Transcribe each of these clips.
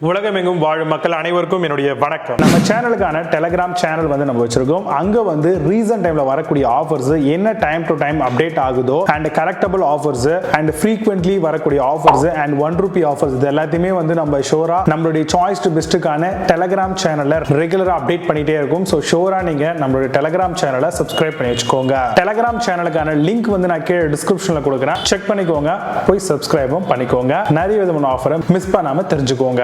உலகமெங்கும் வாழும் மக்கள் அனைவருக்கும் என்னுடைய வணக்கம். நம்ம சேனலுக்கான டெலிகிராம் சேனல் வந்து நம்ம வச்சிருக்கோம். அங்க வந்து ரீசன்ட் டைம்ல வரக்கூடிய ஆஃபர்ஸ் என்ன டைம் டு டைம் அப்டேட் ஆகுதோ and collectable offers and frequently வரக்கூடிய ஆஃபர்ஸ் அண்ட் ₹1 ஆஃபர்ஸ் இது எல்லாத்தையுமே வந்து நம்ம ஷோரா நம்மளுடைய சாய்ஸ் டு பெஸ்ட்டுக்கான டெலிகிராம் சேனல்ல ரெகுலரா அப்டேட் பண்ணிட்டே இருக்கும். ஸோ ஷோரா நீங்க நம்மளுடைய டெலிகிராம் சேனலை சப்ஸ்கிரைப் பண்ணி வச்சுக்கோங்க. டெலிகிராம் சேனலுக்கான லிங்க் வந்து நான் கீழே டிஸ்கிரிப்ஷன்ல கொடுக்குறேன், செக் பண்ணிக்கோங்க, போய் சப்ஸ்கிரைபும் பண்ணிக்கோங்க. நிறைய விதமான ஆஃபரை மிஸ் பண்ணாம தெரிஞ்சுக்கோங்க.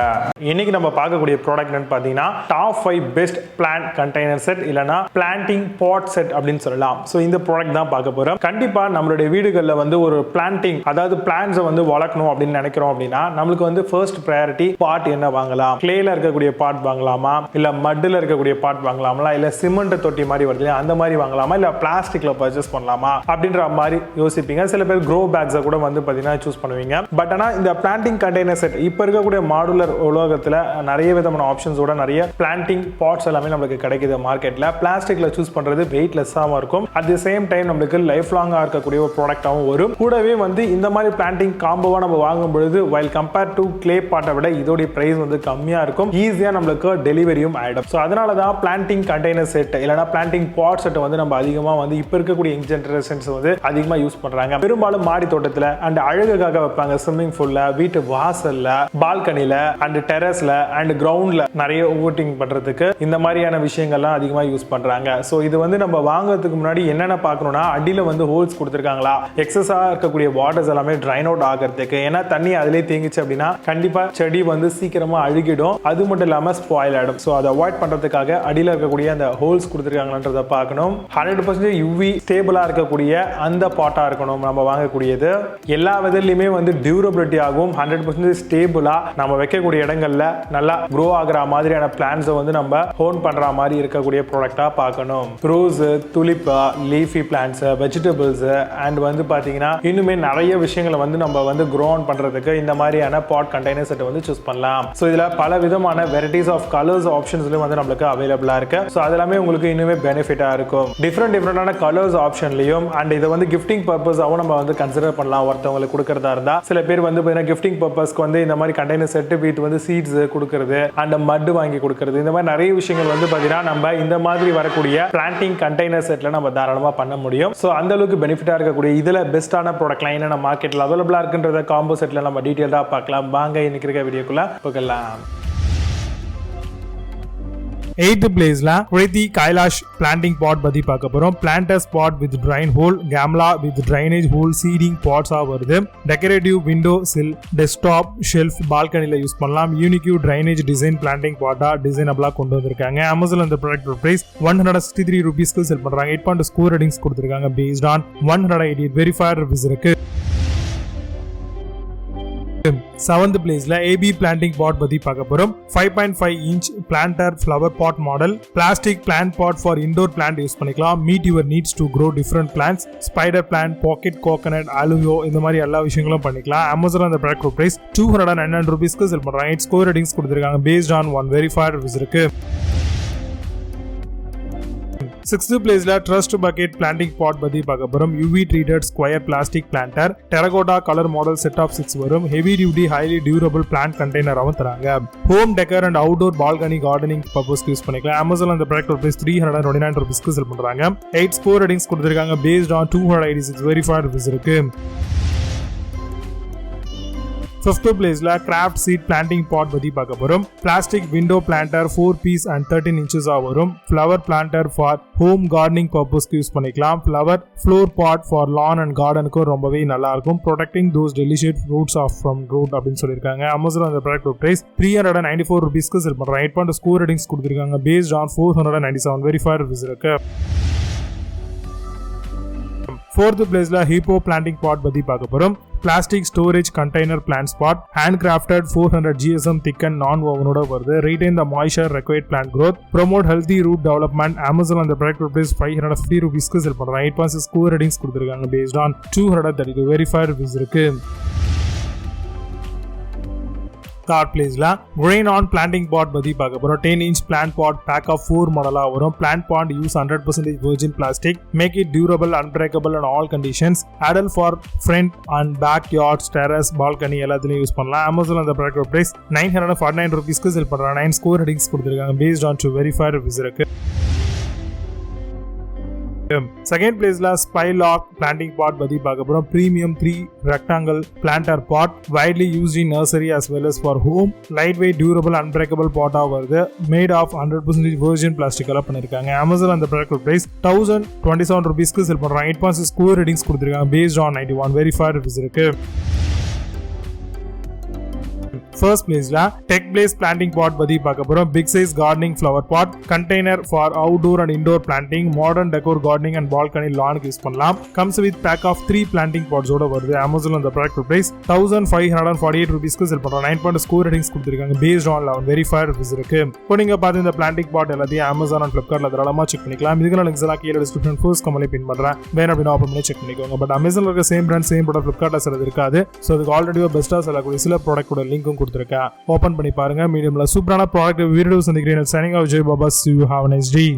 இன்னைக்கு நம்ம பார்க்கக்கூடிய ப்ராடக்ட் என்னன்னு பார்த்தீங்கன்னா top 5 best plant container set இல்லனா பிளான்டிங் பாட் செட் அப்படின்னு சொல்லலாம். ஸோ இந்த ப்ராடக்ட் தான் பார்க்க போறோம். கண்டிப்பா நம்மளுடைய வீடுகளில் வந்து ஒரு பிளான்டிங் அதாவது பிளான்ட்ஸை வந்து வளர்க்கணும் அப்படின்னு நினைக்கிறோம் அப்படின்னா நம்மளுக்கு வந்து ஃபர்ஸ்ட் ப்ரையாரிட்டி பாட் என்ன வாங்கலாம், கிளேல இருக்கக்கூடிய பாட் வாங்கலாமா, இல்ல மட்டில் இருக்கக்கூடிய பாட் வாங்கலாமா, இல்ல சிமெண்ட் தொட்டி மாதிரி வருது அந்த மாதிரி வாங்கலாமா, இல்ல பிளாஸ்டிக்ல பர்ச்சேஸ் பண்ணலாமா அப்படின்ற மாதிரி யோசிப்பீங்க. சில பேர் க்ரோ பேக்ஸை கூட வந்து பார்த்தீங்கன்னா சூஸ் பண்ணுவீங்க. பட் ஆனால் இந்த பிளான்டிங் கண்டெய்னர் செட் இப்போ இருக்கக்கூடிய மாடுலர் உலகத்துல நிறைய விதமான ஆப்ஷன்ஸோட நிறைய பிளான்டிங் பாட்ஸ் எல்லாமே நமக்கு கிடைக்குது மார்க்கெட்ல. பிளாஸ்டிக்ல சூஸ் பண்றது வெயிட்லெஸ்ஸாகவும் இருக்கும். அட் தி சேம் டைம் நமக்கு லைஃப் லாங்கா இருக்கக்கூடிய ஒரு ப்ராடக்டாகவும் வரும். கூடவே வந்து இந்த மாதிரி பிளான்டிங் காம்போவா நம்ம வாங்கும் பொழுது வைல் கம்பேர் டு கிளே பாட்டை விட இதோட பிரைஸ் வந்து கம்மியா இருக்கும். ஈஸியா நம்மளுக்கு டெலிவரியும் ஆயிடும். ஸோ அதனால தான் பிளான்டிங் கண்டெய்னர் செட் இல்லைனா பிளான்டிங் பாட் செட் வந்து நம்ம அதிகமா வந்து இப்போ இருக்கக்கூடிய யங் ஜெனரேஷன்ஸ் வந்து அதிகமா யூஸ் பண்றாங்க. பெரும்பாலும் மாடி தோட்டத்தில் அண்ட் அழகுக்காக வைப்பாங்க, ஸ்விம்மிங் பூல்ல, வீட்டு வாசல்ல, பால்கனில அண்ட் டெரஸ்ல அண்ட் கிரவுண்ட்ல நிறைய ஓட்டிங் பண்றதுக்கு இந்த மாதிரியான விஷயங்கள்லாம் அதிகமாக யூஸ் பண்றாங்க. ஸோ இது வந்து நம்ம வாங்குறதுக்கு முன்னாடி என்னென்ன பார்க்கணும்னா அடியில் வந்து ஹோல்ஸ் கொடுத்துருக்காங்களா, எக்ஸஸா இருக்கக்கூடிய வாட்டர்ஸ் எல்லாமே ட்ரைன் அவுட் ஆகிறதுக்கு. ஏன்னா தண்ணி அதிலே தேங்கிச்சு அப்படின்னா கண்டிப்பா செடி வந்து சீக்கிரமா அழுகிடும், அது மட்டும் இல்லாம ஸ்பாயில் ஆயிடும். ஸோ அதை அவாய்ட் பண்றதுக்காக அடியில் இருக்கக்கூடிய அந்த ஹோல்ஸ் கொடுத்துருக்காங்கன்றத பார்க்கணும். 100% UV ஸ்டேபிளா இருக்கக்கூடிய அந்த பாட்டா இருக்கணும் நம்ம வாங்கக்கூடியது. எல்லா விதத்திலுமே வந்து டியூரபிலிட்டி ஆகும், 100% ஸ்டேபிளா நம்ம வைக்கக்கூடிய இடங்கள்ல நல்லா க்ரோ ஆகிற மாதிரியான பிளான்ட்ஸை வந்து நம்ம ஹோன் பண்ற மாதிரி இருக்கக்கூடிய ப்ராடக்டா பார்க்கணும். Rose, tulip, leafy plants, vegetables and வந்து பாத்தீங்கன்னா இன்னுமே நிறைய விஷயங்களை வந்து நம்ம வந்து க்ரோ ஆன் பண்றதுக்கு இந்த மாதிரியான பாட் கண்டெய்னர் செட் வந்து சூஸ் பண்ணலாம். ஸோ இதுல பல விதமான வெரைட்டிஸ் ஆஃப் கலர்ஸ் ஆப்ஷன்ஸ்லயும் வந்து நம்மளுக்கு அவைலபிளா இருக்கு. ஸோ அதெல்லாமே உங்களுக்கு இன்னுமே பெனிஃபிட்டா இருக்கும். டிஃப்ரெண்டான கலர்ஸ் ஆப்ஷன்லயும் அண்ட் இதை வந்து கிஃப்டிங் பர்பஸாகவும் நம்ம வந்து கன்சிடர் பண்ணலாம். ஒருத்தவங்களுக்கு கொடுக்கறதா இருந்தா சில பேர் வந்து கிஃப்டிங் பர்பஸ்க்கு வந்து இந்த மாதிரி கண்டெய்னர் செட் வீட்டு வந்து சீட்ஸ் கொடுக்கிறது அண்ட் மட் வாங்கி கொடுக்கிறது, இந்த மாதிரி நிறைய விஷயங்கள் வந்து பாத்தீங்கன்னா நம்ம இந்த மாதிரி வரக்கூடிய பிளான்டிங் கண்டெய்னர் செட்ல நம்ம தாராளமா பண்ண முடியும். சோ அந்த அளவுக்கு பெனிஃபிட்டா இருக்கக்கூடிய இதுல பெஸ்டான ப்ராடக்ட்லாம் என்ன நம்ம மார்க்கெட்ல அவைலபிளா இருக்குன்றத காம்போ செட்ல நம்ம டீடைலா பார்க்கலாம். வாங்க இன்னைக்கு இருக்க வீடியோக்குள்ள போகலாம். 8th பிளேஸ்ல Kraft கைலாஷ் பிளான்டிங் பாட் பத்தி பார்க்க போறோம். Planters pot with drain hole, கேம்லா வித் ட்ரைனேஜ் ஹோல், சீடிங் பாட்ஸா வருது. Decorative window sill, desktop, shelf, பால்கனில யூஸ் பண்ணலாம். யூனிக் ட்ரைனேஜ் டிசைன் பிளான்டிங் பாட்டா டிசைனபிளா கொண்டு வந்திருக்காங்க. அமேசான்ல இந்த ப்ராடக்ட் பிரைஸ் ₹163 செல் பண்றாங்க. 8.2 ஸ்கோர் ரேட்டிங்ஸ் கொடுத்திருக்காங்க. பேஸ்ட் ஆன் 188 வெரிஃபைட் ரிவ்யூஸ் இருக்கு. 7th பிளேஸ்ல AB பிளான்டிங் பாட் பத்தி பார்க்க போறோம். 5.5 inch planter flower pot model. Plastic plant pot for indoor plant use பண்ணிக்கலாம். Meet your needs to grow different plants. Spider plant, pocket coconut, அலுவியோ இந்த மாதிரி எல்லா விஷயங்களும் பண்ணிக்கலாம். அமேசான் அந்த ப்ராடக்ட் பிரைஸ் ₹299 செல் பண்றாங்க. 8 ஸ்கோர் ரேட்டிங்ஸ் கொடுத்திருக்காங்க. பேஸ்ட் ஆன் 1 வெரிஃபைட் ரிவ்யூஸ் இருக்கு. 6th பிளேஸ்ல TrustBasket பிளான்டிங் பாட் பத்தி பார்க்க போறோம். UV treated square plastic planter, terracotta colour model set of 6 வரும். Heavy duty highly durable plant கண்டெய்னராகவும் தராங்க. Home decor and outdoor balcony gardening பர்பஸ்க்கு யூஸ் பண்ணிக்கலாம். அமேசான் அந்த ப்ராடக்ட் பிரைஸ் ₹329 செல் பண்றாங்க. 8 ஸ்கோர் ரேட்டிங்ஸ் கொடுத்திருக்காங்க. பேஸ்ட் ஆன் 286 வெரிஃபைட் ரிவ்யூஸ் இருக்கு. 5th பிளேஸ்ல Kraft சீட் பிளான்டிங் பாட் பத்தி பார்க்க போறோம். Plastic window planter 4 piece and 13 inches வரும். Flower planter for home gardening பர்பஸ்க்கு யூஸ் பண்ணிக்கலாம். Flower floor pot for lawn and கார்டனுக்கும் ரொம்பவே நல்லா இருக்கும். Protecting those delicious fruits off from root அப்படின்னு சொல்லியிருக்காங்க. அமேசான் அந்த ப்ராடக்ட் பிரைஸ் ₹394 செல் பண்றாங்க. 8.2 ஸ்கோர் ரேட்டிங்ஸ் கொடுத்திருக்காங்க. பேஸ்ட் ஆன் 497 வெரிஃபைட் ரிவ்யூஸ் இருக்கு. 4th பிளேஸ்ல HIPPO பிளான்டிங் பாட் பத்தி பார்க்க போறோம். Plastic storage container plant spot, hand crafted 400 GSM thick and நான் ஓவனோட வருது. retain the moisture required plant growth, promote healthy root development. Amazon அந்த product price ₹550 செல் பண்றாங்க. 8.6 score ratings கொடுத்திருக்காங்க. பேஸ்ட் ஆன் 232 வெரிஃபைட் ரிவ்யூஸ் இருக்கு. Third பிளேஸ்ல GREENON பிளான்டிங் பாட் பத்தி பார்க்க போறோம். 10-inch plant pot pack of 4 மாடலா வரும். Plant pot use 100% virgin plastic, make it durable, unbreakable in all conditions. Adult for front and backyard, terrace, balcony எல்லாத்துலயும் use பண்ணலாம். Amazon அந்த ப்ராடக்ட் பிரைஸ் 949 ரூபீஸ்க்கு sell பண்றாங்க. 9 ஸ்கோர் ரேட்டிங்ஸ் கொடுத்திருக்காங்க based on to verified reviews இருக்கு. Second பிளேஸ்ல Spylark planting pot பத்தி பார்க்க போறோம். Premium 3 rectangle planter pot, widely used in nursery as well as for home. lightweight, durable, unbreakable பாட்டா வருது. made of 100% virgin plastic எல்லாம் பண்ணிருக்காங்க. Amazon அந்த ப்ராடக்ட் பிரைஸ் 1027 ரூபீஸ்க்கு செல் பண்றாங்க. 8.6 ஸ்கோர் ரேட்டிங்ஸ் கொடுத்திருக்காங்க based on 91 verified reviews இருக்கு. First placeல TECHBLAZE planting pot பத்தி பார்க்க போறோம். Big size gardening flower pot, container for outdoor and indoor planting, modern decor gardening and balcony lawn க்கு use பண்ணலாம். Comes with pack of 3 planting pots ஓட வருது. Amazon அந்த product price 1548 ரூபீஸ்க்கு செல் பண்றோம். 9.2 score ratings கொடுத்திருக்காங்க based on 11 verified reviews இருக்கு. இப்போ நீங்க பார்த்த இந்த பிளான்டிங் பாட் எல்லாத்தையும் Amazon and Flipkartல தாராளமா செக் பண்ணிக்கலாம். இதுக்கான லிங்க்ஸ் எல்லாம் கீழ டிஸ்கிரிப்ஷன் ஃபர்ஸ்ட் கமெண்ட்ல பின் பண்றேன். வேணும் அப்படினா ஓபன் பண்ணி செக் பண்ணிக்கோங்க. பட் Amazonல இருக்க சேம் பிராண்ட் சேம் ப்ராடக்ட் Flipkartல சிலது இருக்காது. சோ அதுக்கு ஆல்ரெடி பெஸ்டா சொல்லக்கூடிய சில ப்ராடக்ட்டோட லிங்க்கும் கொடுத்திருக்கேன். ஓபன் பண்ணி பாருங்க. மீடியம்ல சூப்பரான ப்ராடக்ட் வீடியோஸ் சந்திக்கிறேன். Signing off Jai Baba. See you, have a nice day.